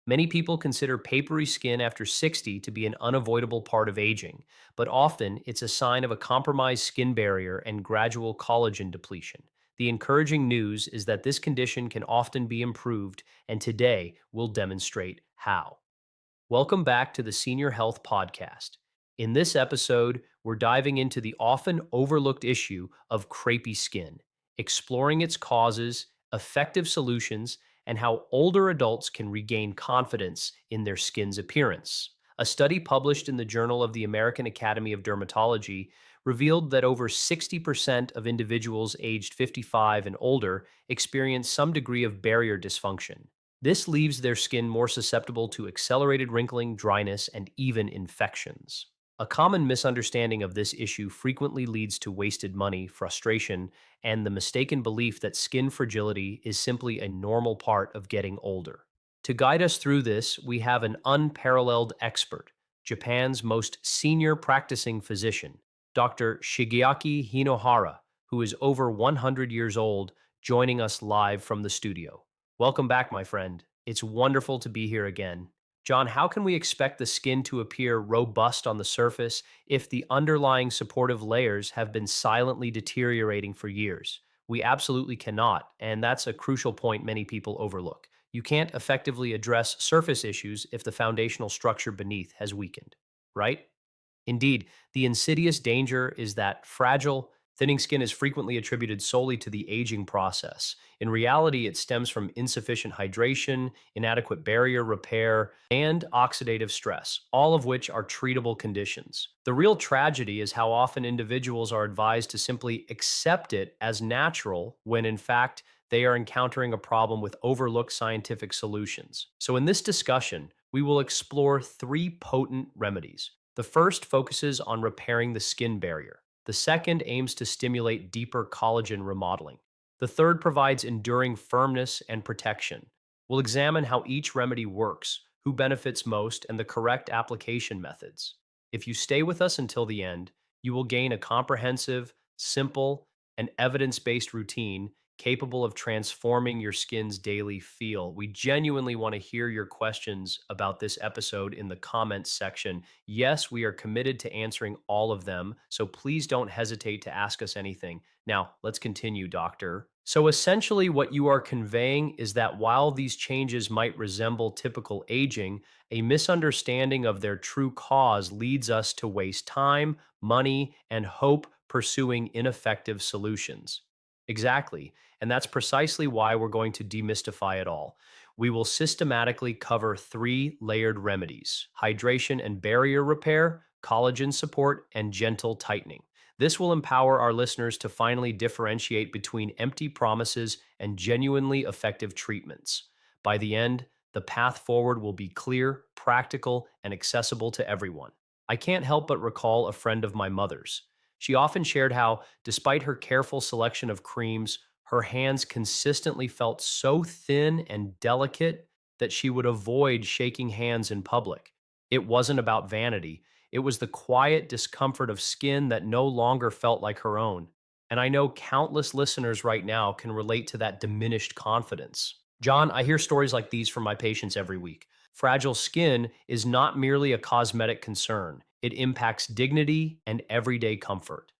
Many people consider papery skin after 60 to be an unavoidable part of aging, but often it's a sign of a compromised skin barrier and gradual collagen depletion. The encouraging news is that this condition can often be improved, and today we'll demonstrate how. Welcome back to the Senior Health Podcast. In this episode, we're diving into the often overlooked issue of crepey skin, exploring its causes, effective solutions, and how older adults can regain confidence in their skin's appearance. A study published in the Journal of the American Academy of Dermatology revealed that over 60% of individuals aged 55 and older experience some degree of barrier dysfunction. This leaves their skin more susceptible to accelerated wrinkling, dryness, and even infections. A common misunderstanding of this issue frequently leads to wasted money, frustration, and the mistaken belief that skin fragility is simply a normal part of getting older. To guide us through this, we have an unparalleled expert, Japan's most senior practicing physician, Dr. Shigeaki Hinohara, who is over 100 years old, joining us live from the studio. Welcome back, my friend. It's wonderful to be here again. John, how can we expect the skin to appear robust on the surface if the underlying supportive layers have been silently deteriorating for years? We absolutely cannot, and that's a crucial point many people overlook. You can't effectively address surface issues if the foundational structure beneath has weakened, right? Indeed, the insidious danger is that fragile, thinning skin is frequently attributed solely to the aging process. In reality, it stems from insufficient hydration, inadequate barrier repair, and oxidative stress, all of which are treatable conditions. The real tragedy is how often individuals are advised to simply accept it as natural when, in fact, they are encountering a problem with overlooked scientific solutions. So, in this discussion, we will explore three potent remedies. The first focuses on repairing the skin barrier. The second aims to stimulate deeper collagen remodeling. The third provides enduring firmness and protection. We'll examine how each remedy works, who benefits most, and the correct application methods. If you stay with us until the end, you will gain a comprehensive, simple, and evidence based routine capable of transforming your skin's daily feel. We genuinely want to hear your questions about this episode in the comments section. Yes, we are committed to answering all of them, so please don't hesitate to ask us anything. Now, let's continue, doctor. So, essentially, what you are conveying is that while these changes might resemble typical aging, a misunderstanding of their true cause leads us to waste time, money, and hope pursuing ineffective solutions. Exactly. And that's precisely why we're going to demystify it all. We will systematically cover three layered remedies: hydration and barrier repair, collagen support, and gentle tightening. This will empower our listeners to finally differentiate between empty promises and genuinely effective treatments. By the end, the path forward will be clear, practical, and accessible to everyone. I can't help but recall a friend of my mother's. She often shared how, despite her careful selection of creams, her hands consistently felt so thin and delicate that she would avoid shaking hands in public. It wasn't about vanity, it was the quiet discomfort of skin that no longer felt like her own. And I know countless listeners right now can relate to that diminished confidence. John, I hear stories like these from my patients every week. Fragile skin is not merely a cosmetic concern, it impacts dignity and everyday comfort.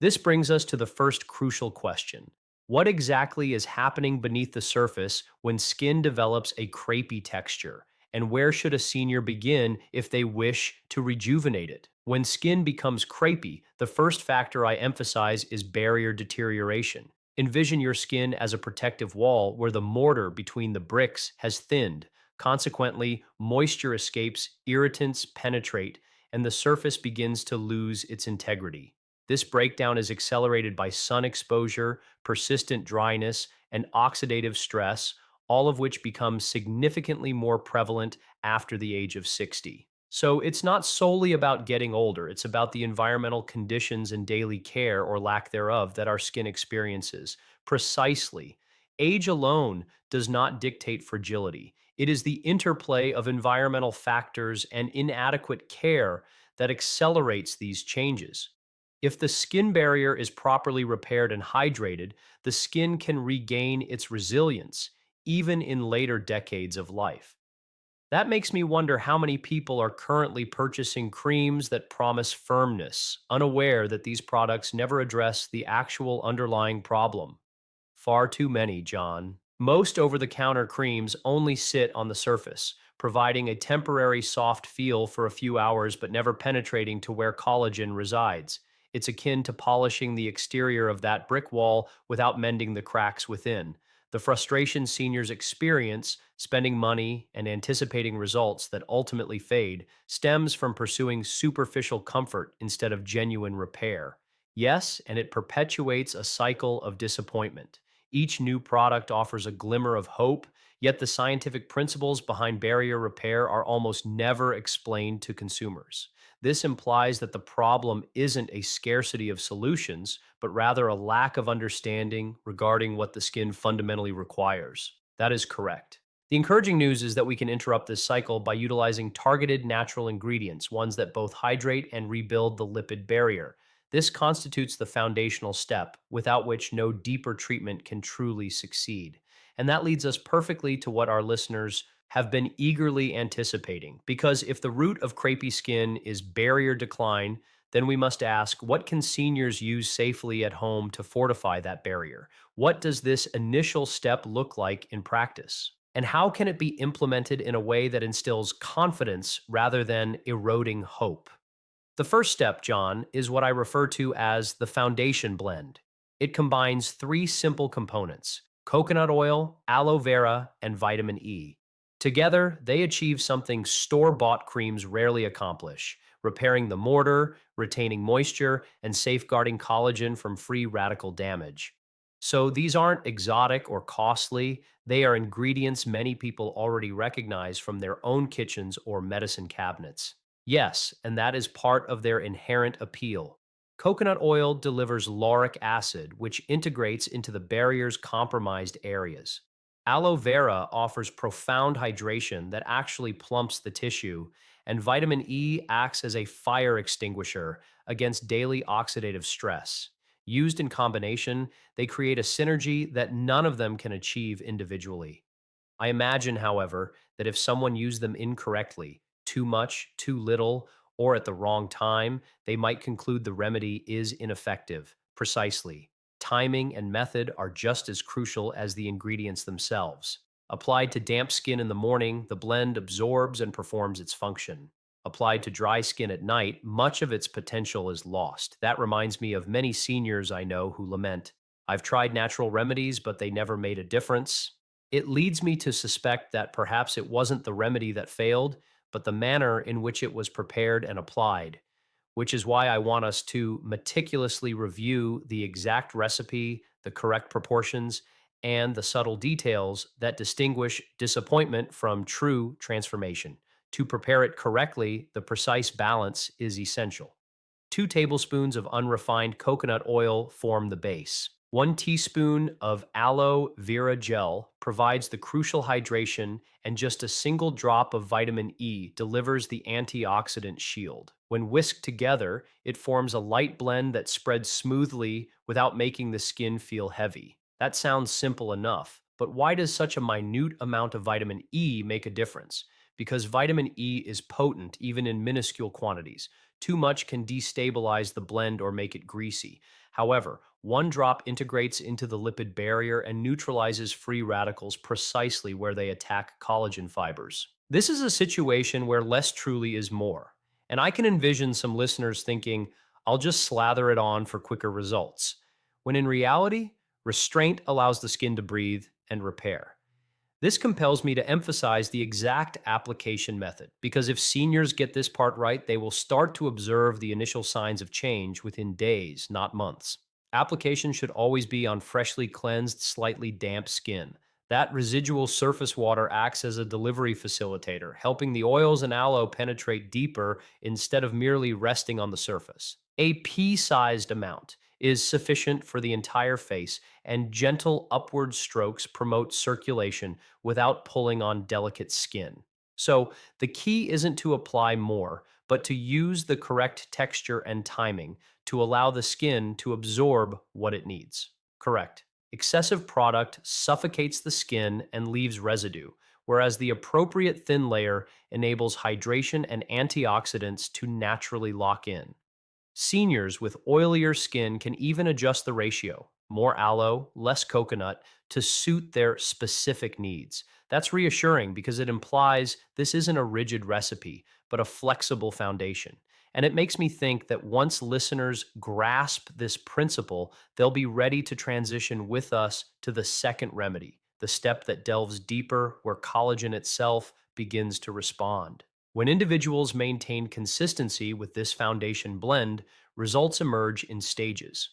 This brings us to the first crucial question. What exactly is happening beneath the surface when skin develops a crepey texture? And where should a senior begin if they wish to rejuvenate it? When skin becomes crepey, the first factor I emphasize is barrier deterioration. Envision your skin as a protective wall where the mortar between the bricks has thinned. Consequently, moisture escapes, irritants penetrate, and the surface begins to lose its integrity. This breakdown is accelerated by sun exposure, persistent dryness, and oxidative stress, all of which become significantly more prevalent after the age of 60. So it's not solely about getting older, it's about the environmental conditions and daily care or lack thereof that our skin experiences. Precisely. Age alone does not dictate fragility. It is the interplay of environmental factors and inadequate care that accelerates these changes. If the skin barrier is properly repaired and hydrated, the skin can regain its resilience, even in later decades of life. That makes me wonder how many people are currently purchasing creams that promise firmness, unaware that these products never address the actual underlying problem. Far too many, John. Most over the counter creams only sit on the surface, providing a temporary soft feel for a few hours but never penetrating to where collagen resides. It's akin to polishing the exterior of that brick wall without mending the cracks within. The frustration seniors experience, spending money and anticipating results that ultimately fade, stems from pursuing superficial comfort instead of genuine repair. Yes, and it perpetuates a cycle of disappointment. Each new product offers a glimmer of hope, yet the scientific principles behind barrier repair are almost never explained to consumers. This implies that the problem isn't a scarcity of solutions, but rather a lack of understanding regarding what the skin fundamentally requires. That is correct. The encouraging news is that we can interrupt this cycle by utilizing targeted natural ingredients, ones that both hydrate and rebuild the lipid barrier. This constitutes the foundational step, without which no deeper treatment can truly succeed. And that leads us perfectly to what our listeners have been eagerly anticipating. Because if the root of crepey skin is barrier decline, then we must ask, what can seniors use safely at home to fortify that barrier? What does this initial step look like in practice? And how can it be implemented in a way that instills confidence rather than eroding hope? The first step, John, is what I refer to as the foundation blend. It combines three simple components: coconut oil, aloe vera, and vitamin E. Together, they achieve something store bought creams rarely accomplish: repairing the mortar, retaining moisture, and safeguarding collagen from free radical damage. So these aren't exotic or costly, they are ingredients many people already recognize from their own kitchens or medicine cabinets. Yes, and that is part of their inherent appeal. Coconut oil delivers lauric acid, which integrates into the barrier's compromised areas. Aloe vera offers profound hydration that actually plumps the tissue, and vitamin E acts as a fire extinguisher against daily oxidative stress. Used in combination, they create a synergy that none of them can achieve individually. I imagine, however, that if someone used them incorrectly, too much, too little, or at the wrong time, they might conclude the remedy is ineffective. Precisely. Timing and method are just as crucial as the ingredients themselves. Applied to damp skin in the morning, the blend absorbs and performs its function. Applied to dry skin at night, much of its potential is lost. That reminds me of many seniors I know who lament, "I've tried natural remedies, but they never made a difference." It leads me to suspect that perhaps it wasn't the remedy that failed, but the manner in which it was prepared and applied, which is why I want us to meticulously review the exact recipe, the correct proportions, and the subtle details that distinguish disappointment from true transformation. To prepare it correctly, the precise balance is essential. 2 tablespoons of unrefined coconut oil form the base. 1 teaspoon of aloe vera gel provides the crucial hydration, and just a single drop of vitamin E delivers the antioxidant shield. When whisked together, it forms a light blend that spreads smoothly without making the skin feel heavy. That sounds simple enough, but why does such a minute amount of vitamin E make a difference? Because vitamin E is potent even in minuscule quantities. Too much can destabilize the blend or make it greasy. However, 1 drop integrates into the lipid barrier and neutralizes free radicals precisely where they attack collagen fibers. This is a situation where less truly is more. And I can envision some listeners thinking, "I'll just slather it on for quicker results." When in reality, restraint allows the skin to breathe and repair. This compels me to emphasize the exact application method, because if seniors get this part right, they will start to observe the initial signs of change within days, not months. Application should always be on freshly cleansed, slightly damp skin. That residual surface water acts as a delivery facilitator, helping the oils and aloe penetrate deeper instead of merely resting on the surface. A pea-sized amount is sufficient for the entire face, and gentle upward strokes promote circulation without pulling on delicate skin. So, the key isn't to apply more, but to use the correct texture and timing to allow the skin to absorb what it needs. Correct. Excessive product suffocates the skin and leaves residue, whereas the appropriate thin layer enables hydration and antioxidants to naturally lock in. Seniors with oilier skin can even adjust the ratio, more aloe, less coconut, to suit their specific needs. That's reassuring because it implies this isn't a rigid recipe, but a flexible foundation. And it makes me think that once listeners grasp this principle, they'll be ready to transition with us to the second remedy, the step that delves deeper where collagen itself begins to respond. When individuals maintain consistency with this foundation blend, results emerge in stages.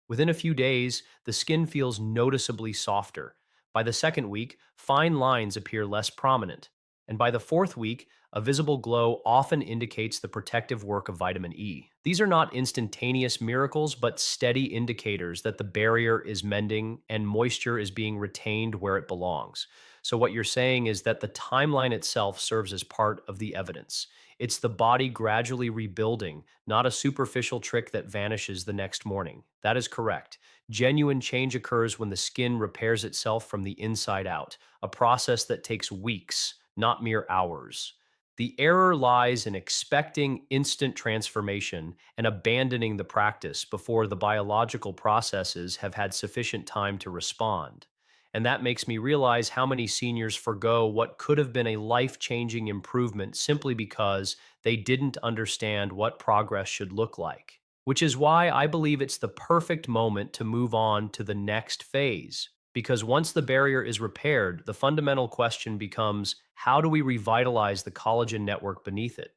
Within a few days, the skin feels noticeably softer. By the second week, fine lines appear less prominent. And by the fourth week, a visible glow often indicates the protective work of vitamin E. These are not instantaneous miracles, but steady indicators that the barrier is mending and moisture is being retained where it belongs. So, what you're saying is that the timeline itself serves as part of the evidence. It's the body gradually rebuilding, not a superficial trick that vanishes the next morning. That is correct. Genuine change occurs when the skin repairs itself from the inside out, a process that takes weeks, not mere hours. The error lies in expecting instant transformation and abandoning the practice before the biological processes have had sufficient time to respond. And that makes me realize how many seniors forgo what could have been a life changing improvement simply because they didn't understand what progress should look like. Which is why I believe it's the perfect moment to move on to the next phase. Because once the barrier is repaired, the fundamental question becomes how do we revitalize the collagen network beneath it?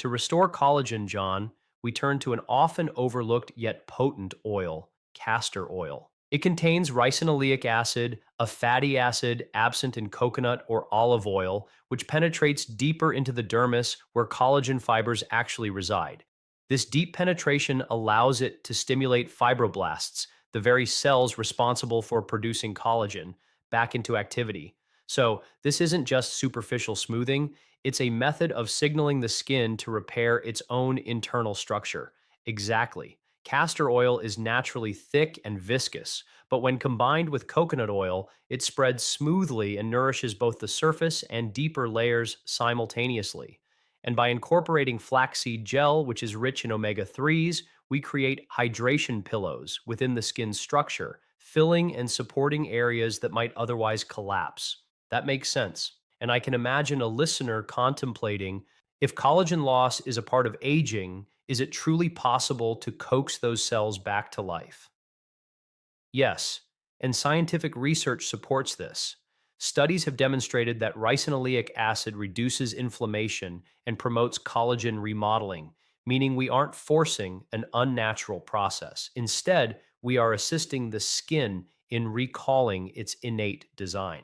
To restore collagen, John, we turn to an often overlooked yet potent oil, castor oil. It contains ricinoleic acid, a fatty acid absent in coconut or olive oil, which penetrates deeper into the dermis where collagen fibers actually reside. This deep penetration allows it to stimulate fibroblasts, the very cells responsible for producing collagen, back into activity. So, this isn't just superficial smoothing, it's a method of signaling the skin to repair its own internal structure. Exactly. Castor oil is naturally thick and viscous, but when combined with coconut oil, it spreads smoothly and nourishes both the surface and deeper layers simultaneously. And by incorporating flaxseed gel, which is rich in omega 3s, we create hydration pillows within the skin's structure, filling and supporting areas that might otherwise collapse. That makes sense. And I can imagine a listener contemplating if collagen loss is a part of aging, is it truly possible to coax those cells back to life? Yes, and scientific research supports this. Studies have demonstrated that ricinoleic acid reduces inflammation and promotes collagen remodeling, meaning we aren't forcing an unnatural process. Instead, we are assisting the skin in recalling its innate design.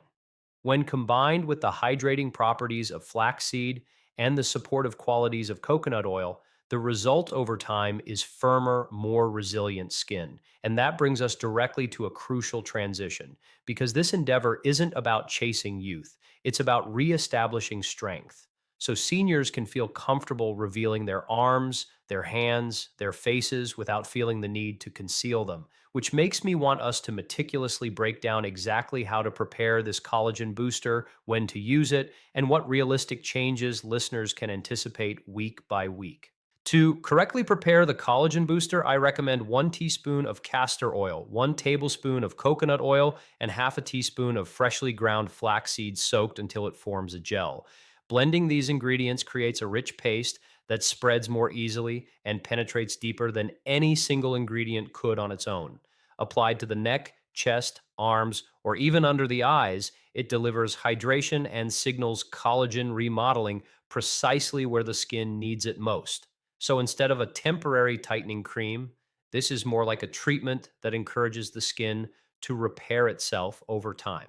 When combined with the hydrating properties of flaxseed and the supportive qualities of coconut oil, the result over time is firmer, more resilient skin. And that brings us directly to a crucial transition because this endeavor isn't about chasing youth, it's about reestablishing strength. So seniors can feel comfortable revealing their arms, their hands, their faces without feeling the need to conceal them, which makes me want us to meticulously break down exactly how to prepare this collagen booster, when to use it, and what realistic changes listeners can anticipate week by week. To correctly prepare the collagen booster, I recommend 1 teaspoon of castor oil, 1 tablespoon of coconut oil, and half a teaspoon of freshly ground flaxseed soaked until it forms a gel. Blending these ingredients creates a rich paste that spreads more easily and penetrates deeper than any single ingredient could on its own. Applied to the neck, chest, arms, or even under the eyes, it delivers hydration and signals collagen remodeling precisely where the skin needs it most. So instead of a temporary tightening cream, this is more like a treatment that encourages the skin to repair itself over time.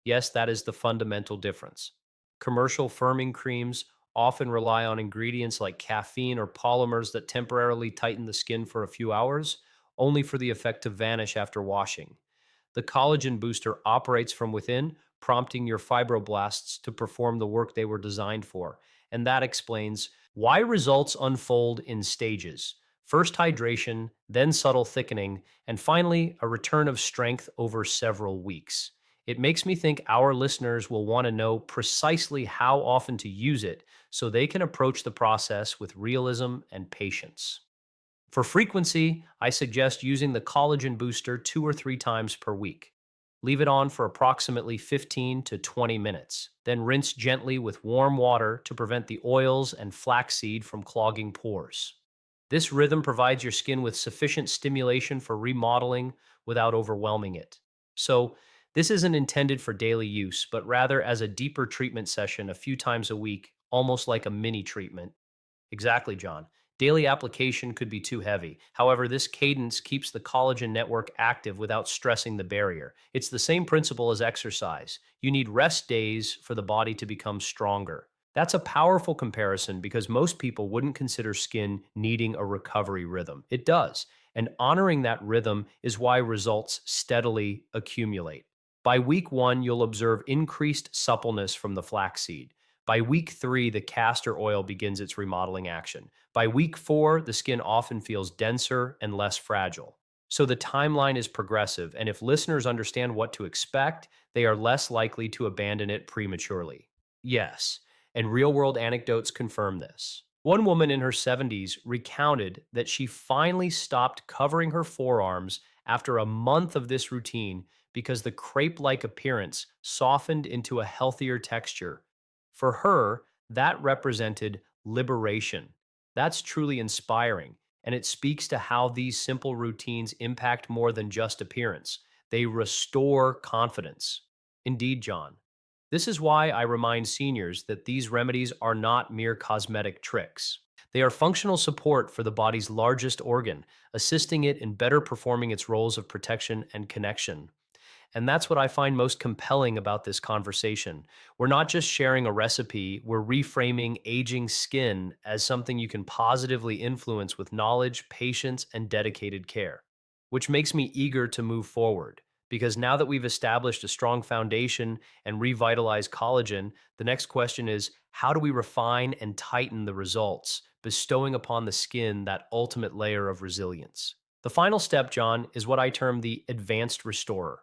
Yes, that is the fundamental difference. Commercial firming creams often rely on ingredients like caffeine or polymers that temporarily tighten the skin for a few hours, only for the effect to vanish after washing. The collagen booster operates from within, prompting your fibroblasts to perform the work they were designed for. And that explains why results unfold in stages. First hydration, then subtle thickening, and finally a return of strength over several weeks. It makes me think our listeners will want to know precisely how often to use it so they can approach the process with realism and patience. For frequency, I suggest using the collagen booster 2 or 3 times per week. Leave it on for approximately 15 to 20 minutes. Then rinse gently with warm water to prevent the oils and flaxseed from clogging pores. This rhythm provides your skin with sufficient stimulation for remodeling without overwhelming it. So, this isn't intended for daily use, but rather as a deeper treatment session a few times a week, almost like a mini treatment. Exactly, John. Daily application could be too heavy. However, this cadence keeps the collagen network active without stressing the barrier. It's the same principle as exercise. You need rest days for the body to become stronger. That's a powerful comparison because most people wouldn't consider skin needing a recovery rhythm. It does. And honoring that rhythm is why results steadily accumulate. By week 1, you'll observe increased suppleness from the flaxseed. By week 3, the castor oil begins its remodeling action. By week 4, the skin often feels denser and less fragile. So the timeline is progressive, and if listeners understand what to expect, they are less likely to abandon it prematurely. Yes, and real world anecdotes confirm this. One woman in her 70s recounted that she finally stopped covering her forearms after a month of this routine because the crepe like appearance softened into a healthier texture. For her, that represented liberation. That's truly inspiring, and it speaks to how these simple routines impact more than just appearance. They restore confidence. Indeed, John. This is why I remind seniors that these remedies are not mere cosmetic tricks. They are functional support for the body's largest organ, assisting it in better performing its roles of protection and connection. And that's what I find most compelling about this conversation. We're not just sharing a recipe, we're reframing aging skin as something you can positively influence with knowledge, patience, and dedicated care, which makes me eager to move forward. Because now that we've established a strong foundation and revitalized collagen, the next question is how do we refine and tighten the results, bestowing upon the skin that ultimate layer of resilience? The final step, John, is what I term the advanced restorer.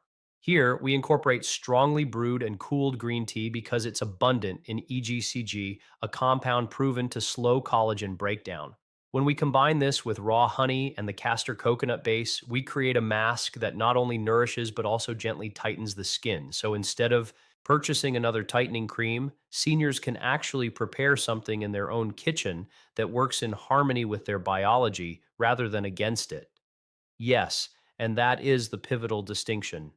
Here, we incorporate strongly brewed and cooled green tea because it's abundant in EGCG, a compound proven to slow collagen breakdown. When we combine this with raw honey and the castor coconut base, we create a mask that not only nourishes but also gently tightens the skin. So instead of purchasing another tightening cream, seniors can actually prepare something in their own kitchen that works in harmony with their biology rather than against it. Yes, and that is the pivotal distinction.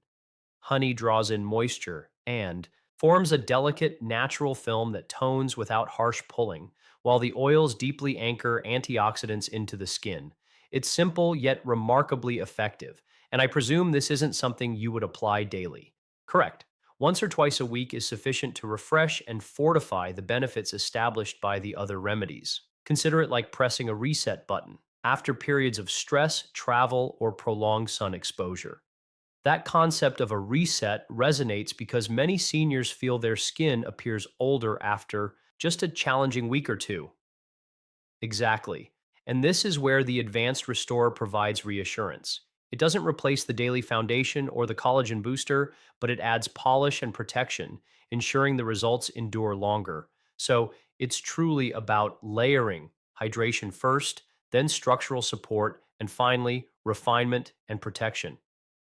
Honey draws in moisture and forms a delicate, natural film that tones without harsh pulling, while the oils deeply anchor antioxidants into the skin. It's simple yet remarkably effective, and I presume this isn't something you would apply daily. Correct. Once or twice a week is sufficient to refresh and fortify the benefits established by the other remedies. Consider it like pressing a reset button after periods of stress, travel, or prolonged sun exposure. That concept of a reset resonates because many seniors feel their skin appears older after just a challenging week or two. Exactly. And this is where the Advanced Restorer provides reassurance. It doesn't replace the daily foundation or the collagen booster, but it adds polish and protection, ensuring the results endure longer. So it's truly about layering hydration first, then structural support, and finally, refinement and protection.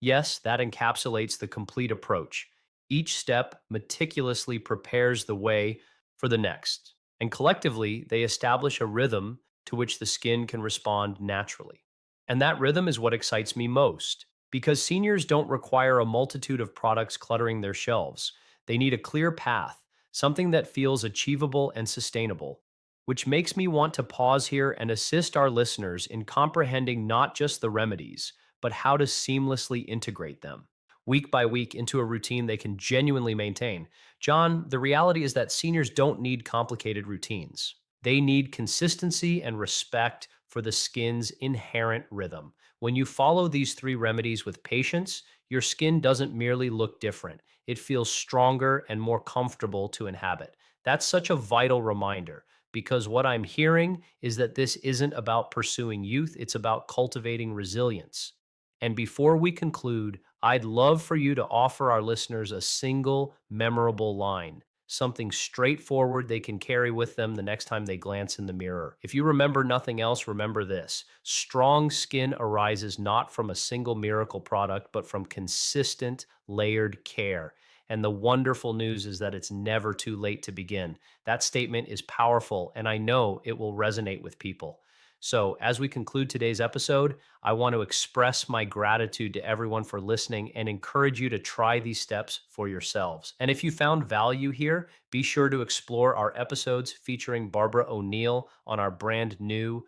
Yes, that encapsulates the complete approach. Each step meticulously prepares the way for the next, and collectively, they establish a rhythm to which the skin can respond naturally. And that rhythm is what excites me most, because seniors don't require a multitude of products cluttering their shelves. They need a clear path, something that feels achievable and sustainable, which makes me want to pause here and assist our listeners in comprehending not just the remedies, but how to seamlessly integrate them week by week into a routine they can genuinely maintain. John, the reality is that seniors don't need complicated routines. They need consistency and respect for the skin's inherent rhythm. When you follow these three remedies with patience, your skin doesn't merely look different, it feels stronger and more comfortable to inhabit. That's such a vital reminder because what I'm hearing is that this isn't about pursuing youth, it's about cultivating resilience. And before we conclude, I'd love for you to offer our listeners a single memorable line, something straightforward they can carry with them the next time they glance in the mirror. If you remember nothing else, remember this: strong skin arises not from a single miracle product, but from consistent, layered care. And the wonderful news is that it's never too late to begin. That statement is powerful, and I know it will resonate with people. So, as we conclude today's episode, I want to express my gratitude to everyone for listening and encourage you to try these steps for yourselves. And if you found value here, be sure to explore our episodes featuring Barbara O'Neill on our brand new